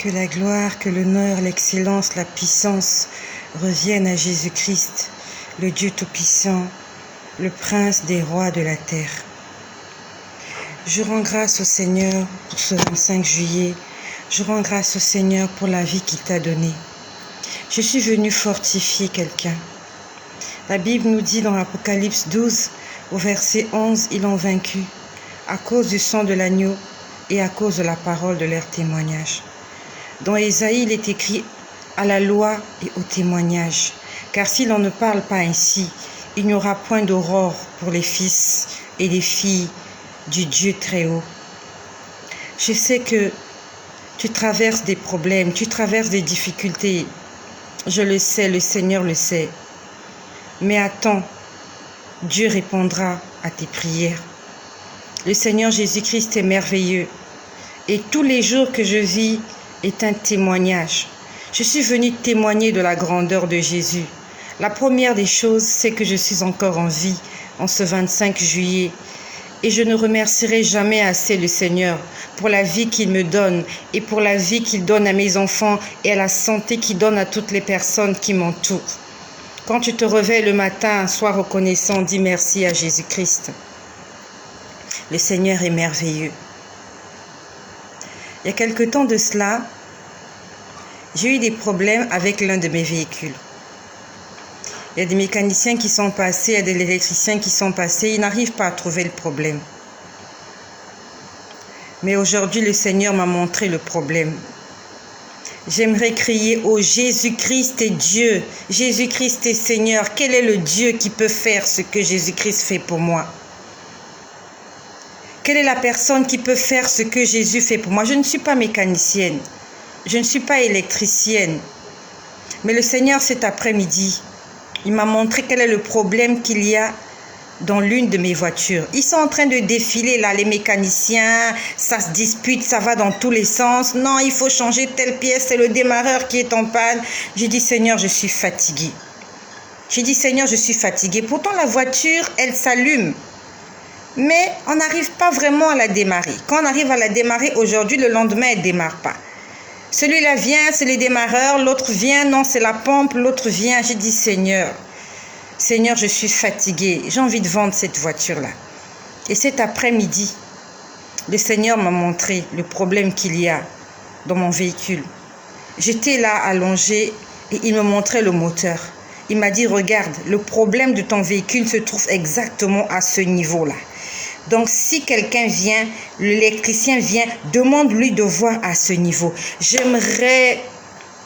Que la gloire, que l'honneur, l'excellence, la puissance reviennent à Jésus-Christ, le Dieu Tout-Puissant, le Prince des rois de la terre. Je rends grâce au Seigneur pour ce 25 juillet. Je rends grâce au Seigneur pour la vie qu'il t'a donnée. Je suis venu fortifier quelqu'un. La Bible nous dit dans Apocalypse 12, au verset 11, ils l'ont vaincu à cause du sang de l'agneau et à cause de la parole de leur témoignage. Dans Ésaïe, il est écrit à la loi et au témoignage. Car si l'on ne parle pas ainsi, il n'y aura point d'aurore pour les fils et les filles du Dieu très haut. Je sais que tu traverses des problèmes, tu traverses des difficultés. Je le sais, le Seigneur le sait. Mais attends, Dieu répondra à tes prières. Le Seigneur Jésus-Christ est merveilleux. Et tous les jours que je vis est un témoignage. Je suis venue témoigner de la grandeur de Jésus. La première des choses, c'est que je suis encore en vie en ce 25 juillet. Et je ne remercierai jamais assez le Seigneur pour la vie qu'il me donne et pour la vie qu'il donne à mes enfants et à la santé qu'il donne à toutes les personnes qui m'entourent. Quand tu te réveilles le matin, sois reconnaissant, dis merci à Jésus-Christ. Le Seigneur est merveilleux. Il y a quelque temps de cela, j'ai eu des problèmes avec l'un de mes véhicules. Il y a des mécaniciens qui sont passés, il y a des électriciens qui sont passés, ils n'arrivent pas à trouver le problème. Mais aujourd'hui, le Seigneur m'a montré le problème. J'aimerais crier, oh Jésus-Christ est Dieu, Jésus-Christ est Seigneur. Quel est le Dieu qui peut faire ce que Jésus-Christ fait pour moi? Quelle est la personne qui peut faire ce que Jésus fait pour moi? Je ne suis pas mécanicienne, je ne suis pas électricienne. Mais le Seigneur, cet après-midi, il m'a montré quel est le problème qu'il y a dans l'une de mes voitures. Ils sont en train de défiler là, les mécaniciens, ça se dispute, ça va dans tous les sens. Non, il faut changer telle pièce, c'est le démarreur qui est en panne. J'ai dit, Seigneur, je suis fatiguée. J'ai dit, Seigneur, je suis fatiguée. Pourtant, la voiture, elle s'allume. Mais on n'arrive pas vraiment à la démarrer. Quand on arrive à la démarrer aujourd'hui, le lendemain, elle ne démarre pas. Celui-là vient, c'est les démarreurs, l'autre vient, non, c'est la pompe, l'autre vient. J'ai dit, Seigneur, Seigneur, je suis fatiguée, j'ai envie de vendre cette voiture-là. Et cet après-midi, le Seigneur m'a montré le problème qu'il y a dans mon véhicule. J'étais là allongée et il me montrait le moteur. Il m'a dit, regarde, le problème de ton véhicule se trouve exactement à ce niveau-là. Donc, si quelqu'un vient, l'électricien vient, demande-lui de voir à ce niveau. J'aimerais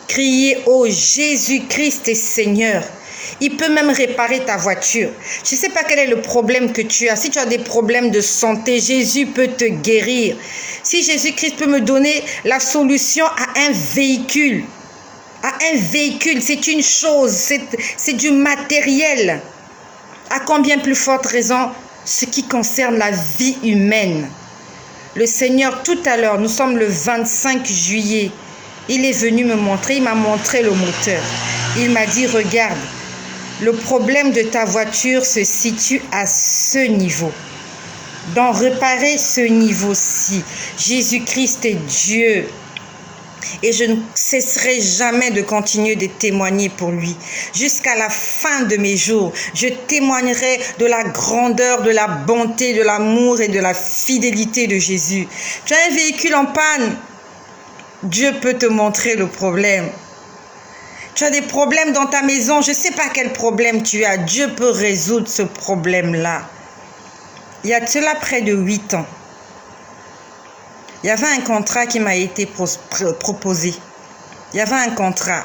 crier, oh Jésus-Christ est Seigneur. Il peut même réparer ta voiture. Je ne sais pas quel est le problème que tu as. Si tu as des problèmes de santé, Jésus peut te guérir. Si Jésus-Christ peut me donner la solution à un véhicule, c'est une chose, c'est du matériel. À combien plus forte raison ce qui concerne la vie humaine. Le Seigneur, tout à l'heure, nous sommes le 25 juillet, il est venu me montrer, il m'a montré le moteur. Il m'a dit, regarde, le problème de ta voiture se situe à ce niveau. Donc, réparer ce niveau-ci. Jésus-Christ est Dieu. Et je ne cesserai jamais de continuer de témoigner pour lui. Jusqu'à la fin de mes jours, je témoignerai de la grandeur, de la bonté, de l'amour et de la fidélité de Jésus. Tu as un véhicule en panne, Dieu peut te montrer le problème. Tu as des problèmes dans ta maison, je ne sais pas quel problème tu as, Dieu peut résoudre ce problème-là. Il y a de cela près de 8 ans. Il y avait un contrat qui m'a été proposé. Il y avait un contrat.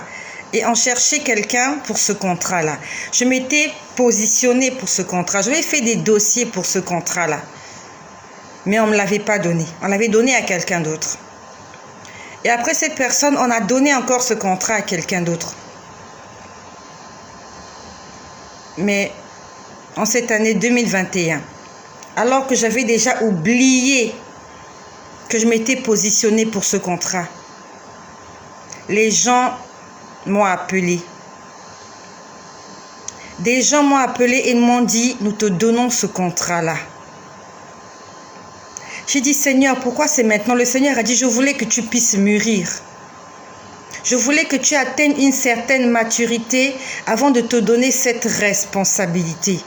Et on cherchait quelqu'un pour ce contrat-là. Je m'étais positionnée pour ce contrat. J'avais fait des dossiers pour ce contrat-là. Mais on ne me l'avait pas donné. On l'avait donné à quelqu'un d'autre. Et après cette personne, on a donné encore ce contrat à quelqu'un d'autre. Mais en cette année 2021, alors que j'avais déjà oublié que je m'étais positionnée pour ce contrat, les gens m'ont appelé. Des gens m'ont appelé et m'ont dit, nous te donnons ce contrat-là. J'ai dit, Seigneur, pourquoi c'est maintenant? Le Seigneur a dit, je voulais que tu puisses mûrir. Je voulais que tu atteignes une certaine maturité avant de te donner cette responsabilité.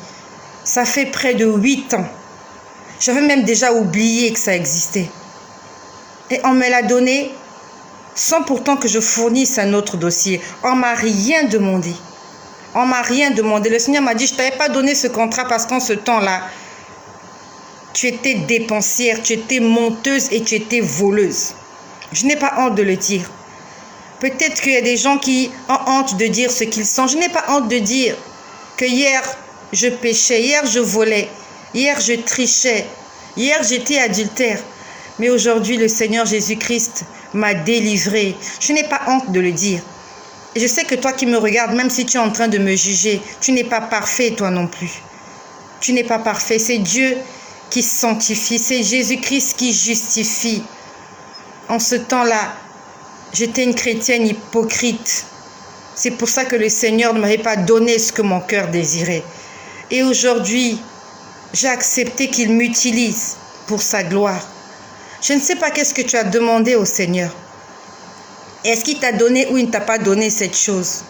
Ça fait près de 8 ans. J'avais même déjà oublié que ça existait. Et on me l'a donné sans pourtant que je fournisse un autre dossier. On ne m'a rien demandé. On ne m'a rien demandé. Le Seigneur m'a dit, je ne t'avais pas donné ce contrat parce qu'en ce temps-là, tu étais dépensière, tu étais menteuse et tu étais voleuse. Je n'ai pas honte de le dire. Peut-être qu'il y a des gens qui ont honte de dire ce qu'ils sont. Je n'ai pas honte de dire que hier, je péchais, hier, je volais, hier, je trichais, hier, j'étais adultère. Mais aujourd'hui, le Seigneur Jésus-Christ m'a délivré. Je n'ai pas honte de le dire. Et je sais que toi qui me regardes, même si tu es en train de me juger, tu n'es pas parfait toi non plus. Tu n'es pas parfait. C'est Dieu qui sanctifie. C'est Jésus-Christ qui justifie. En ce temps-là, j'étais une chrétienne hypocrite. C'est pour ça que le Seigneur ne m'avait pas donné ce que mon cœur désirait. Et aujourd'hui, j'ai accepté qu'il m'utilise pour sa gloire. Je ne sais pas qu'est-ce que tu as demandé au Seigneur. Est-ce qu'il t'a donné ou il ne t'a pas donné cette chose?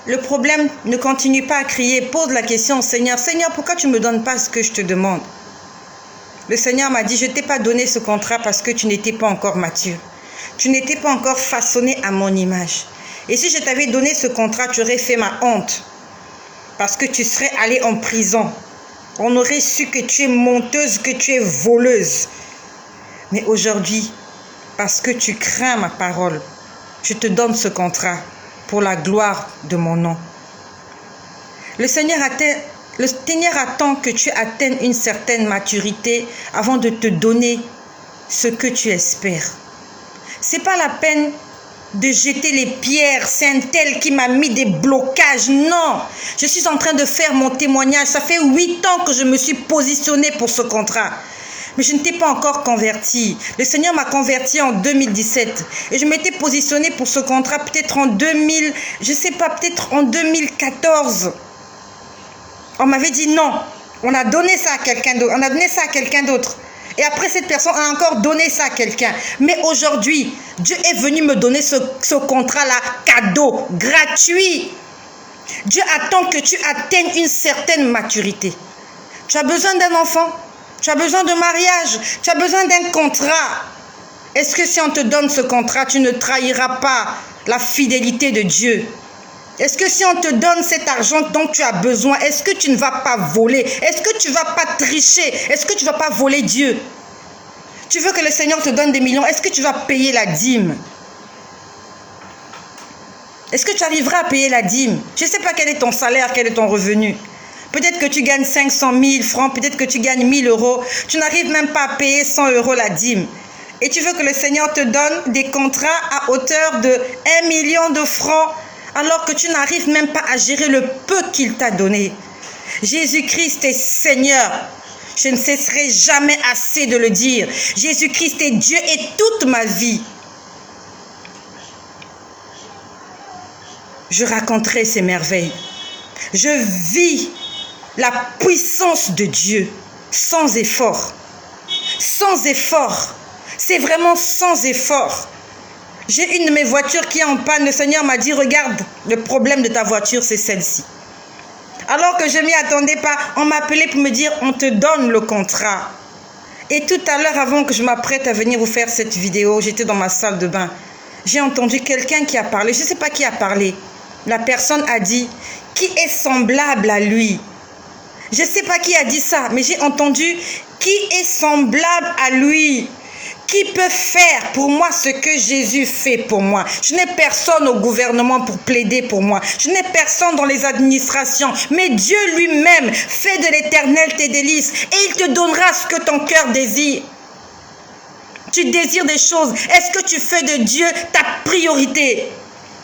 Le problème, ne continue pas à crier. Pose la question au Seigneur. Seigneur, pourquoi tu ne me donnes pas ce que je te demande? Le Seigneur m'a dit, je ne t'ai pas donné ce contrat parce que tu n'étais pas encore mature. Tu n'étais pas encore façonné à mon image. Et si je t'avais donné ce contrat, tu aurais fait ma honte. Parce que tu serais allé en prison. On aurait su que tu es menteuse, que tu es voleuse. Mais aujourd'hui, parce que tu crains ma parole, je te donne ce contrat pour la gloire de mon nom. Le Seigneur attend que tu atteignes une certaine maturité avant de te donner ce que tu espères. Ce n'est pas la peine de jeter les pierres. C'est un tel qui m'a mis des blocages. Non, je suis en train de faire mon témoignage. Ça fait 8 ans que je me suis positionnée pour ce contrat. Mais je ne t'ai pas encore converti. Le Seigneur m'a converti en 2017. Et je m'étais positionnée pour ce contrat peut-être en 2000, je ne sais pas, peut-être en 2014. On m'avait dit non. On a donné ça à quelqu'un d'autre. On a donné ça à quelqu'un d'autre. Et après, cette personne a encore donné ça à quelqu'un. Mais aujourd'hui, Dieu est venu me donner ce contrat-là, cadeau, gratuit. Dieu attend que tu atteignes une certaine maturité. Tu as besoin d'un enfant. Tu as besoin de mariage. Tu as besoin d'un contrat. Est-ce que si on te donne ce contrat, tu ne trahiras pas la fidélité de Dieu? Est-ce que si on te donne cet argent dont tu as besoin, est-ce que tu ne vas pas voler? Est-ce que tu ne vas pas tricher? Est-ce que tu ne vas pas voler Dieu? Tu veux que le Seigneur te donne des millions? Est-ce que tu vas payer la dîme? Est-ce que tu arriveras à payer la dîme? Je ne sais pas quel est ton salaire, quel est ton revenu. Peut-être que tu gagnes 500 000 francs, peut-être que tu gagnes 1000 euros. Tu n'arrives même pas à payer 100 euros la dîme. Et tu veux que le Seigneur te donne des contrats à hauteur de 1 million de francs alors que tu n'arrives même pas à gérer le peu qu'il t'a donné. Jésus-Christ est Seigneur. Je ne cesserai jamais assez de le dire. Jésus-Christ est Dieu et toute ma vie, je raconterai ses merveilles. Je vis la puissance de Dieu sans effort. Sans effort. C'est vraiment sans effort. J'ai une de mes voitures qui est en panne. Le Seigneur m'a dit, regarde, le problème de ta voiture, c'est celle-ci. Alors que je ne m'y attendais pas, on m'a appelé pour me dire, on te donne le contrat. Et tout à l'heure, avant que je m'apprête à venir vous faire cette vidéo, j'étais dans ma salle de bain. J'ai entendu quelqu'un qui a parlé. Je ne sais pas qui a parlé. La personne a dit, qui est semblable à lui? Je ne sais pas qui a dit ça, mais j'ai entendu, qui est semblable à lui? Qui peut faire pour moi ce que Jésus fait pour moi? Je n'ai personne au gouvernement pour plaider pour moi. Je n'ai personne dans les administrations. Mais Dieu lui-même fait de l'Éternel tes délices. Et il te donnera ce que ton cœur désire. Tu désires des choses. Est-ce que tu fais de Dieu ta priorité?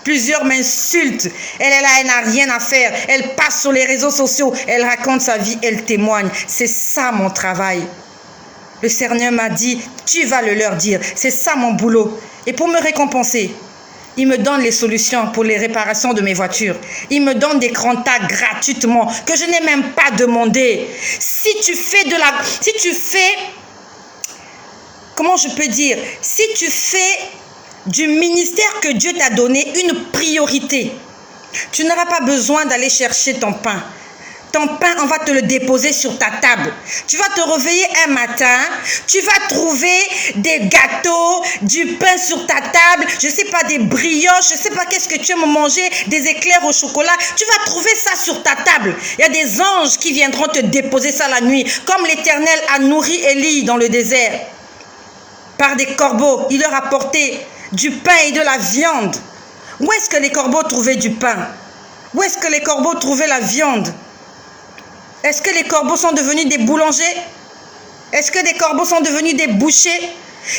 Plusieurs m'insultent. Elle est là, elle n'a rien à faire. Elle passe sur les réseaux sociaux. Elle raconte sa vie, elle témoigne. C'est ça mon travail. Le Seigneur m'a dit, tu vas le leur dire. C'est ça mon boulot. Et pour me récompenser, il me donne les solutions pour les réparations de mes voitures. Il me donne des contacts gratuitement que je n'ai même pas demandé. Si tu fais comment je peux dire, si tu fais du ministère que Dieu t'a donné une priorité. Tu n'auras pas besoin d'aller chercher ton pain. Ton pain, on va te le déposer sur ta table. Tu vas te réveiller un matin, tu vas trouver des gâteaux, du pain sur ta table, je ne sais pas, des brioches, je ne sais pas qu'est-ce que tu aimes manger, des éclairs au chocolat. Tu vas trouver ça sur ta table. Il y a des anges qui viendront te déposer ça la nuit, comme l'Éternel a nourri Élie dans le désert. Par des corbeaux, il leur apportait du pain et de la viande. Où est-ce que les corbeaux trouvaient du pain? Où est-ce que les corbeaux trouvaient la viande? Est-ce que les corbeaux sont devenus des boulangers? Est-ce que les corbeaux sont devenus des bouchers?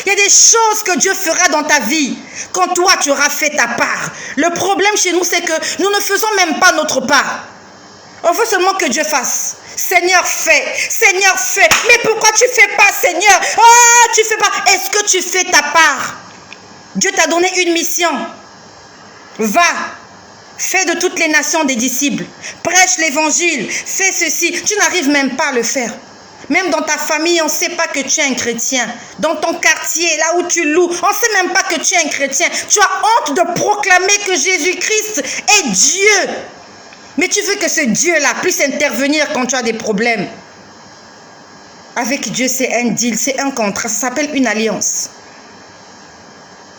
Il y a des choses que Dieu fera dans ta vie quand toi tu auras fait ta part. Le problème chez nous, c'est que nous ne faisons même pas notre part. On veut seulement que Dieu fasse. Seigneur, fais. Seigneur, fais. Mais pourquoi tu ne fais pas, Seigneur? Oh, tu ne fais pas. Est-ce que tu fais ta part? Dieu t'a donné une mission. Va. Fais de toutes les nations des disciples. Prêche l'évangile. Fais ceci. Tu n'arrives même pas à le faire. Même dans ta famille, on ne sait pas que tu es un chrétien. Dans ton quartier, là où tu loues, on ne sait même pas que tu es un chrétien. Tu as honte de proclamer que Jésus-Christ est Dieu. Mais tu veux que ce Dieu-là puisse intervenir quand tu as des problèmes. Avec Dieu, c'est un deal, c'est un contrat. Ça s'appelle une alliance.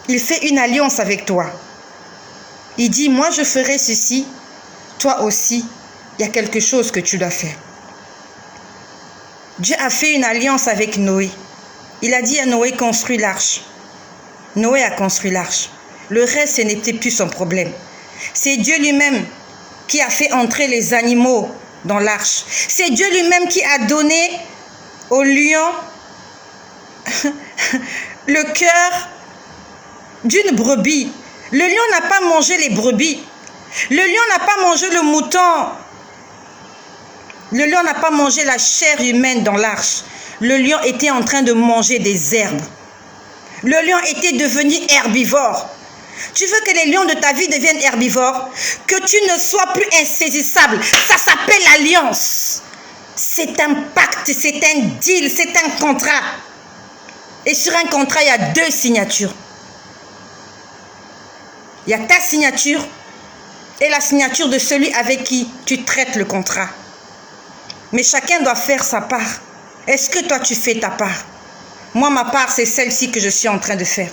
Il fait une alliance avec toi. Il dit, moi je ferai ceci, toi aussi, il y a quelque chose que tu dois faire. Dieu a fait une alliance avec Noé. Il a dit à Noé, construis l'arche. Noé a construit l'arche. Le reste, ce n'était plus son problème. C'est Dieu lui-même qui a fait entrer les animaux dans l'arche. C'est Dieu lui-même qui a donné au lion le cœur d'une brebis. Le lion n'a pas mangé les brebis. Le lion n'a pas mangé le mouton. Le lion n'a pas mangé la chair humaine dans l'arche. Le lion était en train de manger des herbes. Le lion était devenu herbivore. Tu veux que les lions de ta vie deviennent herbivores? Que tu ne sois plus insaisissable. Ça s'appelle l'alliance. C'est un pacte, c'est un deal, c'est un contrat. Et sur un contrat, il y a 2 signatures. Il y a ta signature et la signature de celui avec qui tu traites le contrat. Mais chacun doit faire sa part. Est-ce que toi, tu fais ta part? Moi, ma part, c'est celle-ci que je suis en train de faire.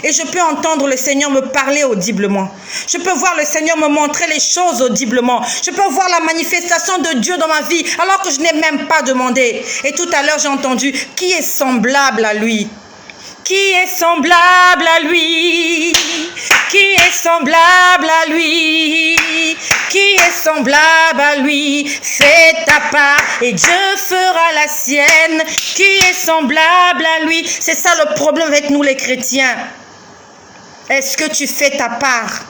Et je peux entendre le Seigneur me parler audiblement. Je peux voir le Seigneur me montrer les choses audiblement. Je peux voir la manifestation de Dieu dans ma vie alors que je n'ai même pas demandé. Et tout à l'heure, j'ai entendu qui est semblable à lui. Qui est semblable à lui? Qui est semblable à lui? Qui est semblable à lui? Fais ta part et Dieu fera la sienne. Qui est semblable à lui? C'est ça le problème avec nous les chrétiens. Est-ce que tu fais ta part?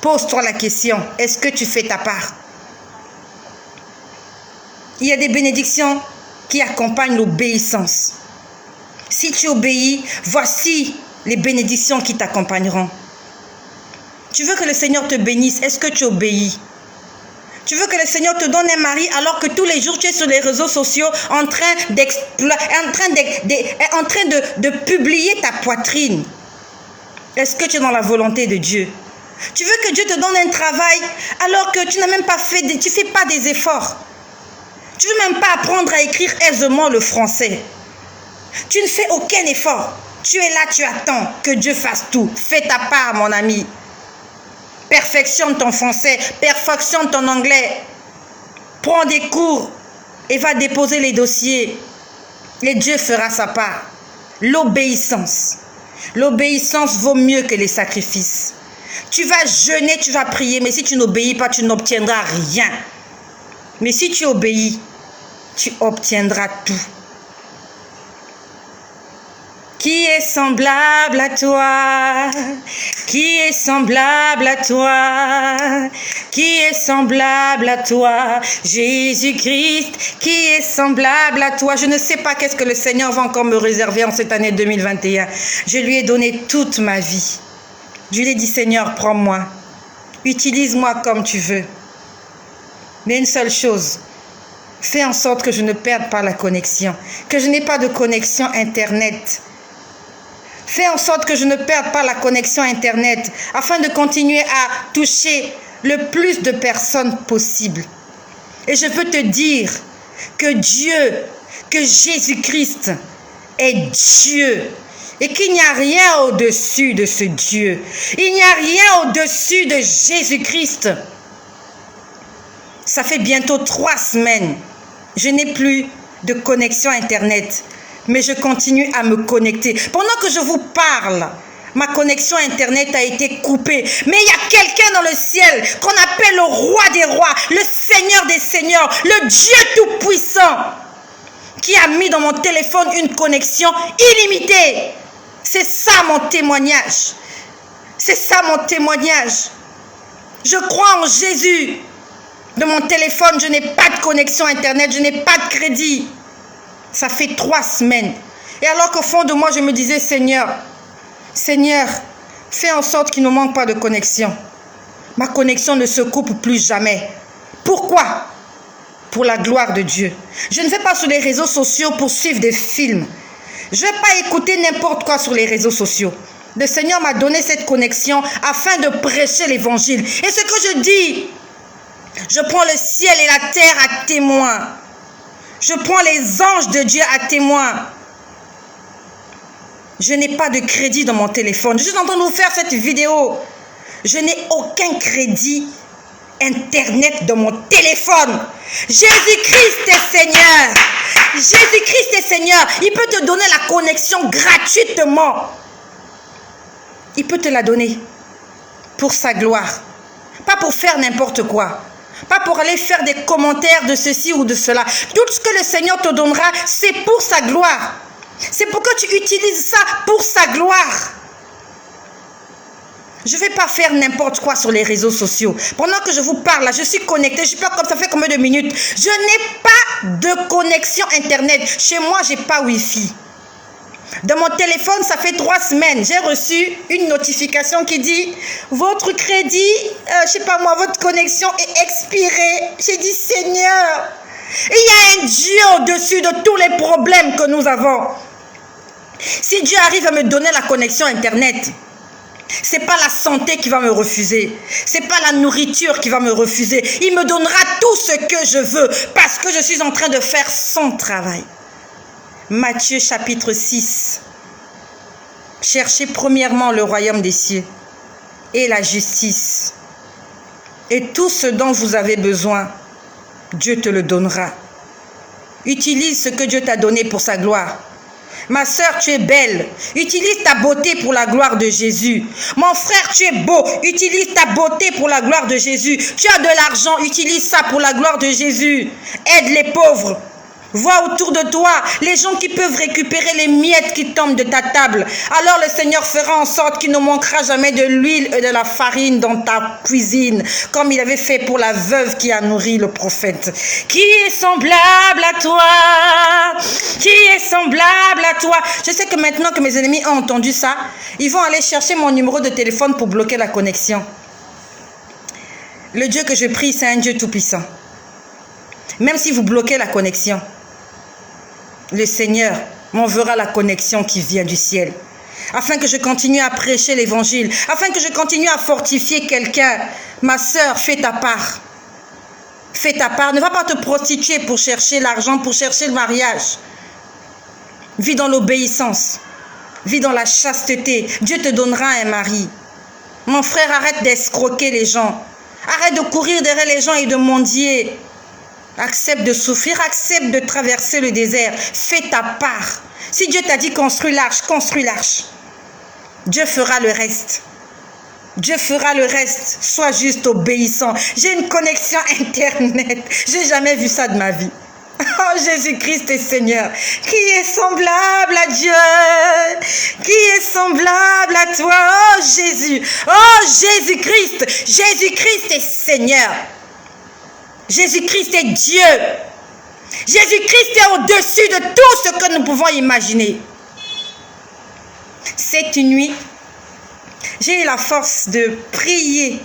Pose-toi la question. Est-ce que tu fais ta part? Il y a des bénédictions qui accompagnent l'obéissance. Si tu obéis, voici les bénédictions qui t'accompagneront. Tu veux que le Seigneur te bénisse, est-ce que tu obéis? Tu veux que le Seigneur te donne un mari alors que tous les jours tu es sur les réseaux sociaux en train de publier ta poitrine. Est-ce que tu es dans la volonté de Dieu? Tu veux que Dieu te donne un travail alors que tu n'as même pas fait, tu ne fais pas des efforts. Tu ne veux même pas apprendre à écrire aisément le français. Tu ne fais aucun effort. Tu es là, tu attends que Dieu fasse tout. Fais ta part, mon ami. Perfectionne ton français, perfectionne ton anglais. Prends des cours et va déposer les dossiers. Et Dieu fera sa part. L'obéissance. L'obéissance vaut mieux que les sacrifices. Tu vas jeûner, tu vas prier, mais si tu n'obéis pas, tu n'obtiendras rien. Mais si tu obéis, tu obtiendras tout. Qui est semblable à toi? Qui est semblable à toi? Qui est semblable à toi? Jésus-Christ, qui est semblable à toi? Je ne sais pas qu'est-ce que le Seigneur va encore me réserver en cette année 2021. Je lui ai donné toute ma vie. Je lui ai dit, Seigneur, prends-moi. Utilise-moi comme tu veux. Mais une seule chose, fais en sorte que je ne perde pas la connexion, que je n'ai pas de connexion Internet. Fais en sorte que je ne perde pas la connexion Internet afin de continuer à toucher le plus de personnes possible. Et je veux te dire que Dieu, que Jésus-Christ est Dieu et qu'il n'y a rien au-dessus de ce Dieu. Il n'y a rien au-dessus de Jésus-Christ. Ça fait bientôt 3 semaines. Je n'ai plus de connexion Internet, mais je continue à me connecter. Pendant que je vous parle, ma connexion Internet a été coupée. Mais il y a quelqu'un dans le ciel qu'on appelle le roi des rois, le Seigneur des seigneurs, le Dieu tout-puissant, qui a mis dans mon téléphone une connexion illimitée. C'est ça mon témoignage. C'est ça mon témoignage. Je crois en Jésus. De mon téléphone, je n'ai pas de connexion Internet, je n'ai pas de crédit. Ça fait 3 semaines. Et alors qu'au fond de moi, je me disais, Seigneur, fais en sorte qu'il ne manque pas de connexion. Ma connexion ne se coupe plus jamais. Pourquoi? Pour la gloire de Dieu. Je ne vais pas sur les réseaux sociaux pour suivre des films. Je ne vais pas écouter n'importe quoi sur les réseaux sociaux. Le Seigneur m'a donné cette connexion afin de prêcher l'évangile. Et ce que je dis, je prends le ciel et la terre à témoin. Je prends les anges de Dieu à témoin. Je n'ai pas de crédit dans mon téléphone. Je suis en train de vous faire cette vidéo. Je n'ai aucun crédit Internet dans mon téléphone. Jésus-Christ est Seigneur. Jésus-Christ est Seigneur. Il peut te donner la connexion gratuitement. Il peut te la donner pour sa gloire. Pas pour faire n'importe quoi. Pas pour aller faire des commentaires de ceci ou de cela. Tout ce que le Seigneur te donnera, c'est pour sa gloire. C'est pour que tu utilises ça pour sa gloire. Je ne vais pas faire n'importe quoi sur les réseaux sociaux. Pendant que je vous parle, là, je suis connectée. Je ne sais pas comme ça fait combien de minutes. Je n'ai pas de connexion Internet. Chez moi, je n'ai pas Wi-Fi. Dans mon téléphone, ça fait 3 semaines. J'ai reçu une notification qui dit « Votre crédit, je ne sais pas moi, votre connexion est expirée. » J'ai dit « Seigneur, il y a un Dieu au-dessus de tous les problèmes que nous avons. Si Dieu arrive à me donner la connexion Internet, ce n'est pas la santé qui va me refuser. Ce n'est pas la nourriture qui va me refuser. Il me donnera tout ce que je veux parce que je suis en train de faire son travail. Matthieu chapitre 6. Cherchez premièrement le royaume des cieux et la justice. Et tout ce dont vous avez besoin, Dieu te le donnera. Utilise ce que Dieu t'a donné pour sa gloire. Ma sœur, tu es belle. Utilise ta beauté pour la gloire de Jésus. Mon frère, tu es beau. Utilise ta beauté pour la gloire de Jésus. Tu as de l'argent. Utilise ça pour la gloire de Jésus. Aide les pauvres. Vois autour de toi les gens qui peuvent récupérer les miettes qui tombent de ta table. Alors le Seigneur fera en sorte qu'il ne manquera jamais de l'huile et de la farine dans ta cuisine, comme il avait fait pour la veuve qui a nourri le prophète. Qui est semblable à toi? Qui est semblable à toi? Je sais que maintenant que mes ennemis ont entendu ça, ils vont aller chercher mon numéro de téléphone pour bloquer la connexion. Le Dieu que je prie, c'est un Dieu tout-puissant. Même si vous bloquez la connexion, le Seigneur m'enverra la connexion qui vient du ciel, afin que je continue à prêcher l'évangile, afin que je continue à fortifier quelqu'un. Ma sœur, fais ta part. Fais ta part. Ne va pas te prostituer pour chercher l'argent, pour chercher le mariage. Vis dans l'obéissance. Vis dans la chasteté. Dieu te donnera un mari. Mon frère, arrête d'escroquer les gens. Arrête de courir derrière les gens et de mendier. Accepte de souffrir, accepte de traverser le désert. Fais ta part. Si Dieu t'a dit construis l'arche, construis l'arche. Dieu fera le reste. Dieu fera le reste. Sois juste obéissant. J'ai une connexion Internet. J'ai jamais vu ça de ma vie. Oh, Jésus-Christ est Seigneur. Qui est semblable à Dieu? Qui est semblable à toi? Oh, Jésus. Oh, Jésus-Christ. Jésus-Christ est Seigneur. Jésus-Christ est Dieu. Jésus-Christ est au-dessus de tout ce que nous pouvons imaginer. Cette nuit, j'ai eu la force de prier.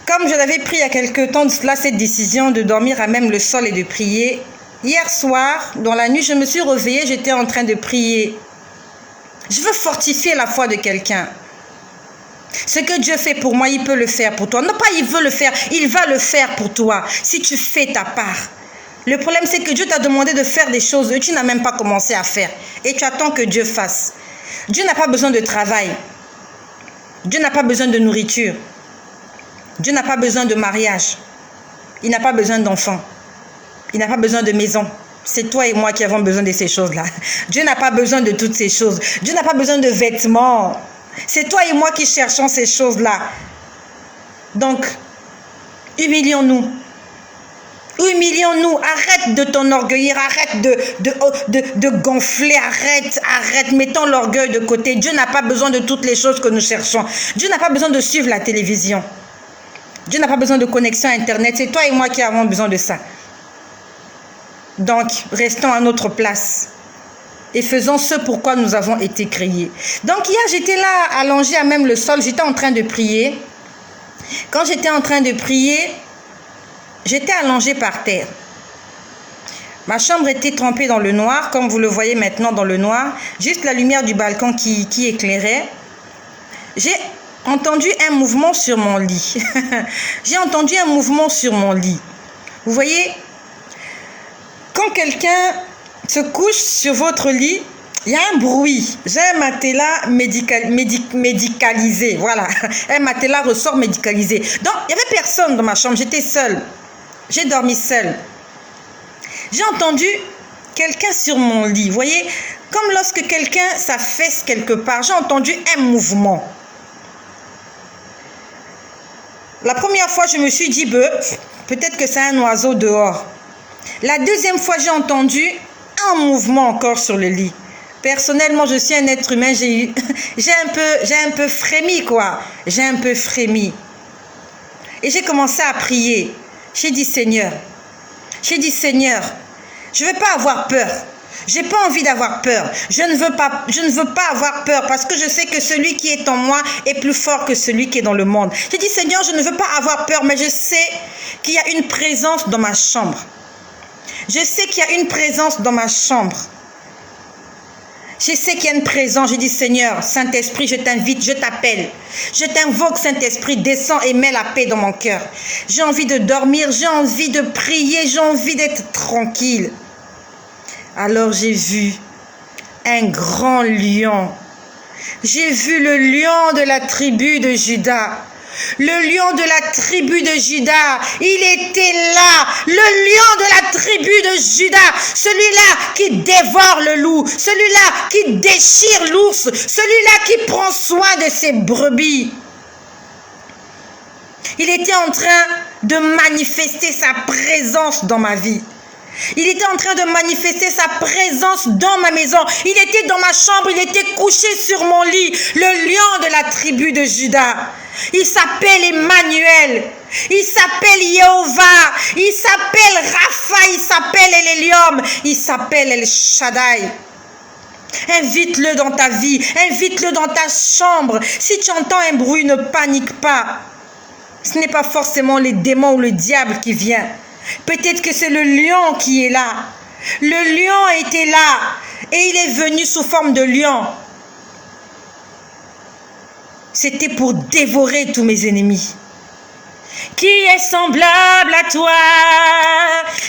Comme je l'avais pris il y a quelque temps de cela, cette décision de dormir à même le sol et de prier. Hier soir, dans la nuit, je me suis réveillée, j'étais en train de prier. Je veux fortifier la foi de quelqu'un. Ce que Dieu fait pour moi, il peut le faire pour toi. Non pas il veut le faire, il va le faire pour toi si tu fais ta part. Le problème, c'est que Dieu t'a demandé de faire des choses que tu n'as même pas commencé à faire. Et tu attends que Dieu fasse. Dieu n'a pas besoin de travail. Dieu n'a pas besoin de nourriture. Dieu n'a pas besoin de mariage. Il n'a pas besoin d'enfants. Il n'a pas besoin de maison. C'est toi et moi qui avons besoin de ces choses-là. Dieu n'a pas besoin de toutes ces choses. Dieu n'a pas besoin de vêtements. C'est toi et moi qui cherchons ces choses-là. Donc, humilions-nous. Humilions-nous. Arrête de t'enorgueillir. Arrête de gonfler. Arrête. Mettons l'orgueil de côté. Dieu n'a pas besoin de toutes les choses que nous cherchons. Dieu n'a pas besoin de suivre la télévision. Dieu n'a pas besoin de connexion à Internet. C'est toi et moi qui avons besoin de ça. Donc, restons à notre place. Et faisons ce pourquoi nous avons été créés. Donc hier, j'étais là, allongée à même le sol. J'étais en train de prier. Quand j'étais en train de prier, j'étais allongée par terre. Ma chambre était trempée dans le noir, comme vous le voyez maintenant dans le noir. Juste la lumière du balcon qui éclairait. J'ai entendu un mouvement sur mon lit. J'ai entendu un mouvement sur mon lit. Vous voyez, quand quelqu'un se couche sur votre lit, il y a un bruit. J'ai un matelas médicalisé. Voilà, un matelas ressort médicalisé. Donc, il n'y avait personne dans ma chambre. J'étais seule. J'ai dormi seule. J'ai entendu quelqu'un sur mon lit. Vous voyez, comme lorsque quelqu'un s'affaisse quelque part, j'ai entendu un mouvement. La première fois, je me suis dit, peut-être que c'est un oiseau dehors. La deuxième fois, j'ai entendu un mouvement encore sur le lit. Personnellement, je suis un être humain, j'ai un peu frémi, quoi. J'ai un peu frémi. Et j'ai commencé à prier. J'ai dit, Seigneur, je ne veux pas avoir peur. J'ai pas envie d'avoir peur. Je ne veux pas avoir peur parce que je sais que celui qui est en moi est plus fort que celui qui est dans le monde. J'ai dit, Seigneur, je ne veux pas avoir peur, mais je sais qu'il y a une présence dans ma chambre. Je sais qu'il y a une présence dans ma chambre. Je sais qu'il y a une présence. J'ai dit, Seigneur, Saint-Esprit, je t'invite, je t'appelle. Je t'invoque, Saint-Esprit, descends et mets la paix dans mon cœur. J'ai envie de dormir, j'ai envie de prier, j'ai envie d'être tranquille. Alors j'ai vu un grand lion. J'ai vu le lion de la tribu de Juda. Le lion de la tribu de Juda, il était là, le lion de la tribu de Juda, celui-là qui dévore le loup, celui-là qui déchire l'ours, celui-là qui prend soin de ses brebis. Il était en train de manifester sa présence dans ma vie. Il était en train de manifester sa présence dans ma maison. Il était dans ma chambre, il était couché sur mon lit, le lion de la tribu de Juda. Il s'appelle Emmanuel, il s'appelle Jéhovah, il s'appelle Rapha, il s'appelle El Elyon, il s'appelle El Shaddai. Invite-le dans ta vie, invite-le dans ta chambre. Si tu entends un bruit, ne panique pas. Ce n'est pas forcément les démons ou le diable qui vient. Peut-être que c'est le lion qui est là. Le lion était là et il est venu sous forme de lion. C'était pour dévorer tous mes ennemis. Qui est semblable à toi?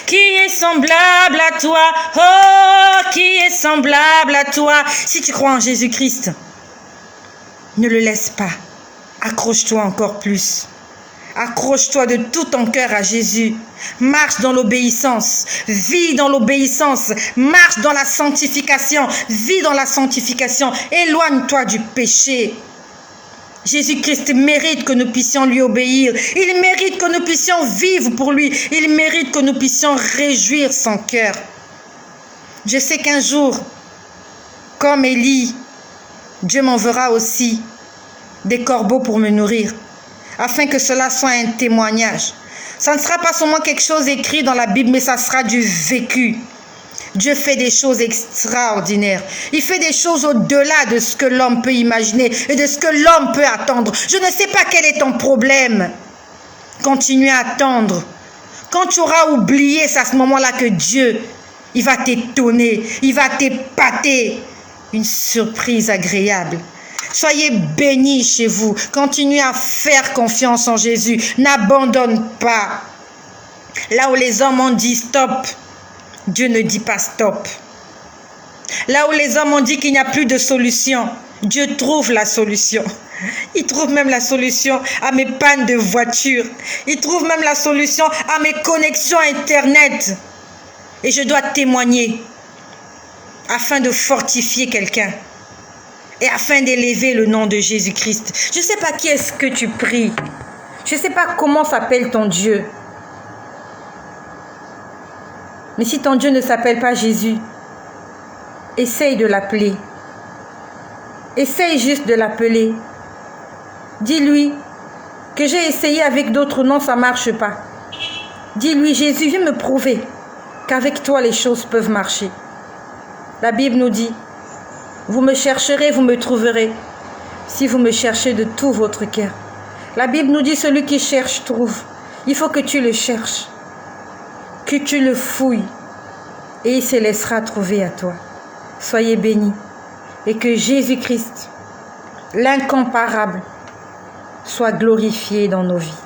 Qui est semblable à toi? Oh, qui est semblable à toi? Si tu crois en Jésus-Christ, ne le laisse pas. Accroche-toi encore plus. Accroche-toi de tout ton cœur à Jésus. Marche dans l'obéissance. Vis dans l'obéissance. Marche dans la sanctification. Vis dans la sanctification. Éloigne-toi du péché. Jésus-Christ mérite que nous puissions lui obéir. Il mérite que nous puissions vivre pour lui. Il mérite que nous puissions réjouir son cœur. Je sais qu'un jour, comme Élie, Dieu m'enverra aussi des corbeaux pour me nourrir, afin que cela soit un témoignage. Ça ne sera pas seulement quelque chose écrit dans la Bible, mais ça sera du vécu. Dieu fait des choses extraordinaires. Il fait des choses au-delà de ce que l'homme peut imaginer et de ce que l'homme peut attendre. Je ne sais pas quel est ton problème. Continue à attendre. Quand tu auras oublié, c'est à ce moment-là que Dieu, il va t'étonner, il va t'épater. une surprise agréable. Soyez bénis chez vous. Continuez à faire confiance en Jésus. N'abandonne pas. Là où les hommes ont dit stop, Dieu ne dit pas stop. Là où les hommes ont dit qu'il n'y a plus de solution, Dieu trouve la solution. Il trouve même la solution à mes pannes de voiture. Il trouve même la solution à mes connexions Internet. Et je dois témoigner afin de fortifier quelqu'un et afin d'élever le nom de Jésus-Christ. Je ne sais pas qui est-ce que tu pries. Je ne sais pas comment s'appelle ton Dieu. Mais si ton Dieu ne s'appelle pas Jésus, essaye de l'appeler. Essaye juste de l'appeler. Dis-lui que j'ai essayé avec d'autres noms, ça ne marche pas. Dis-lui, Jésus, viens me prouver qu'avec toi les choses peuvent marcher. La Bible nous dit, vous me chercherez, vous me trouverez, si vous me cherchez de tout votre cœur. La Bible nous dit, celui qui cherche trouve. Il faut que tu le cherches, que tu le fouilles, et il se laissera trouver à toi. Soyez bénis, et que Jésus-Christ, l'incomparable, soit glorifié dans nos vies.